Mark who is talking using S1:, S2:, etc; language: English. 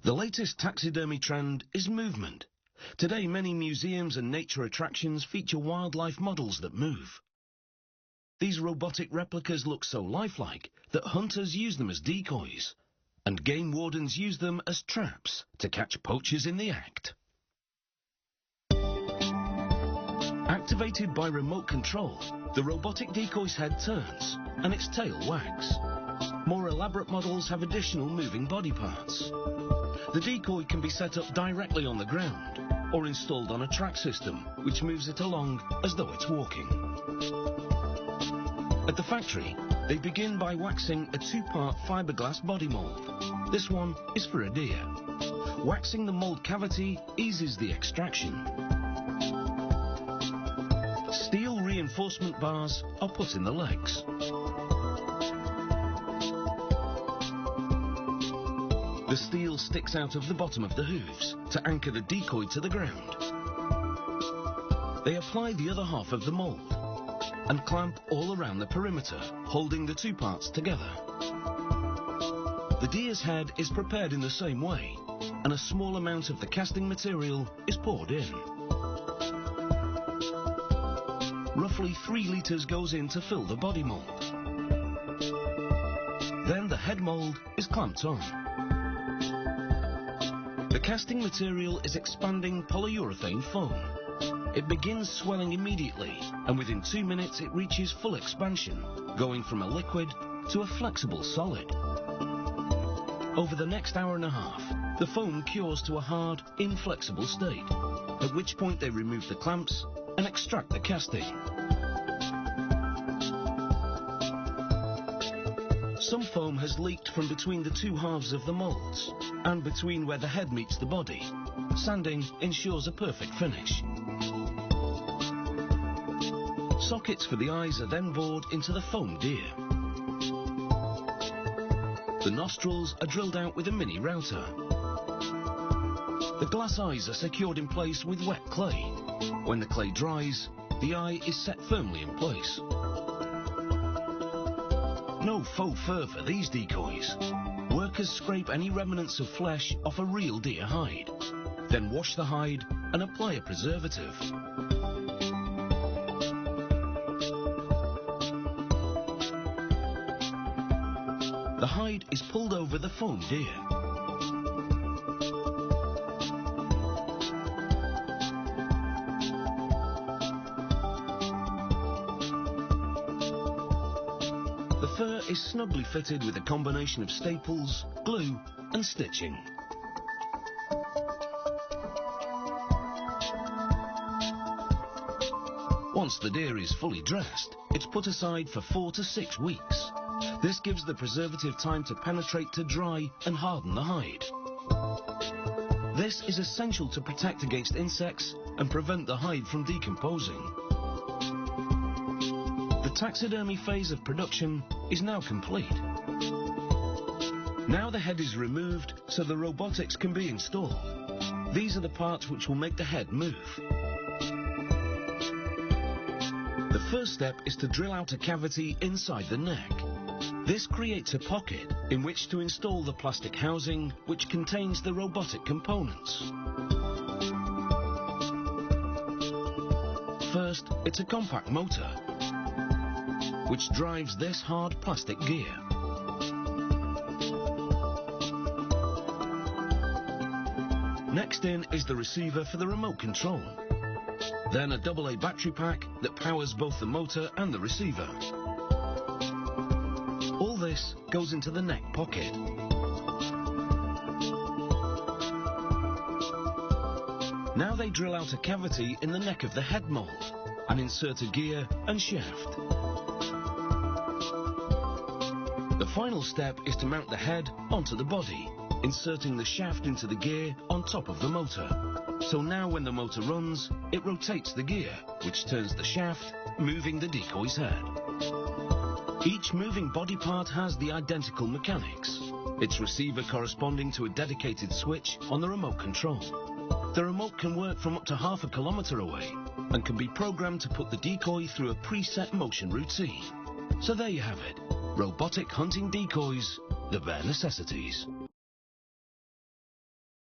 S1: The latest taxidermy trend is movement. Today, many museums and nature attractions feature wildlife models that move. These robotic replicas look so lifelike that hunters use them as decoys, and game wardens use them as traps to catch poachers in the act. Activated by remote control, the robotic decoy's head turns and its tail wags. More elaborate models have additional moving body parts. The decoy can be set up directly on the ground or installed on a track system, which moves it along as though it's walking. At the factory, they begin by waxing a two-part fiberglass body mold. This one is for a deer. Waxing the mold cavity eases the extraction. Steel reinforcement bars are put in the legs. The steel sticks out of the bottom of the hooves to anchor the decoy to the ground. They apply the other half of the mold and clamp all around the perimeter, holding the two parts together. The deer's head is prepared in the same way, and a small amount of the casting material is poured in. Roughly 3 litres goes in to fill the body mold. Then the head mold is clamped on. The casting material is expanding polyurethane foam. It begins swelling immediately, and within 2 minutes it reaches full expansion, going from a liquid to a flexible solid. Over the next hour and a half, the foam cures to a hard, inflexible state, at which point they remove the clamps and extract the casting. Some foam has leaked from between the two halves of the molds and between where the head meets the body. Sanding ensures a perfect finish. Sockets for the eyes are then bored into the foam deer. The nostrils are drilled out with a mini router. The glass eyes are secured in place with wet clay. When the clay dries, the eye is set firmly in place. No faux fur for these decoys. Workers scrape any remnants of flesh off a real deer hide, then wash the hide and apply a preservative. The hide is pulled over the foam deer. The fur is snugly fitted with a combination of staples, glue and stitching. Once the deer is fully dressed, it's put aside for 4 to 6 weeks. This gives the preservative time to penetrate to dry and harden the hide. This is essential to protect against insects and prevent the hide from decomposing. The taxidermy phase of production is now complete. Now the head is removed so the robotics can be installed. These are the parts which will make the head move. The first step is to drill out a cavity inside the neck. This creates a pocket in which to install the plastic housing which contains the robotic components. First, it's a compact motor which drives this hard plastic gear. Next in is the receiver for the remote control. Then a AA battery pack that powers both the motor and the receiver. All this goes into the neck pocket. Now they drill out a cavity in the neck of the head mold and insert a gear and shaft. The final step is to mount the head onto the body, inserting the shaft into the gear on top of the motor. So now when the motor runs, it rotates the gear, which turns the shaft, moving the decoy's head. Each moving body part has the identical mechanics, its receiver corresponding to a dedicated switch on the remote control. The remote can work from up to half a kilometre away and can be programmed to put the decoy through a preset motion routine. So there you have it, robotic hunting decoys, the bare necessities.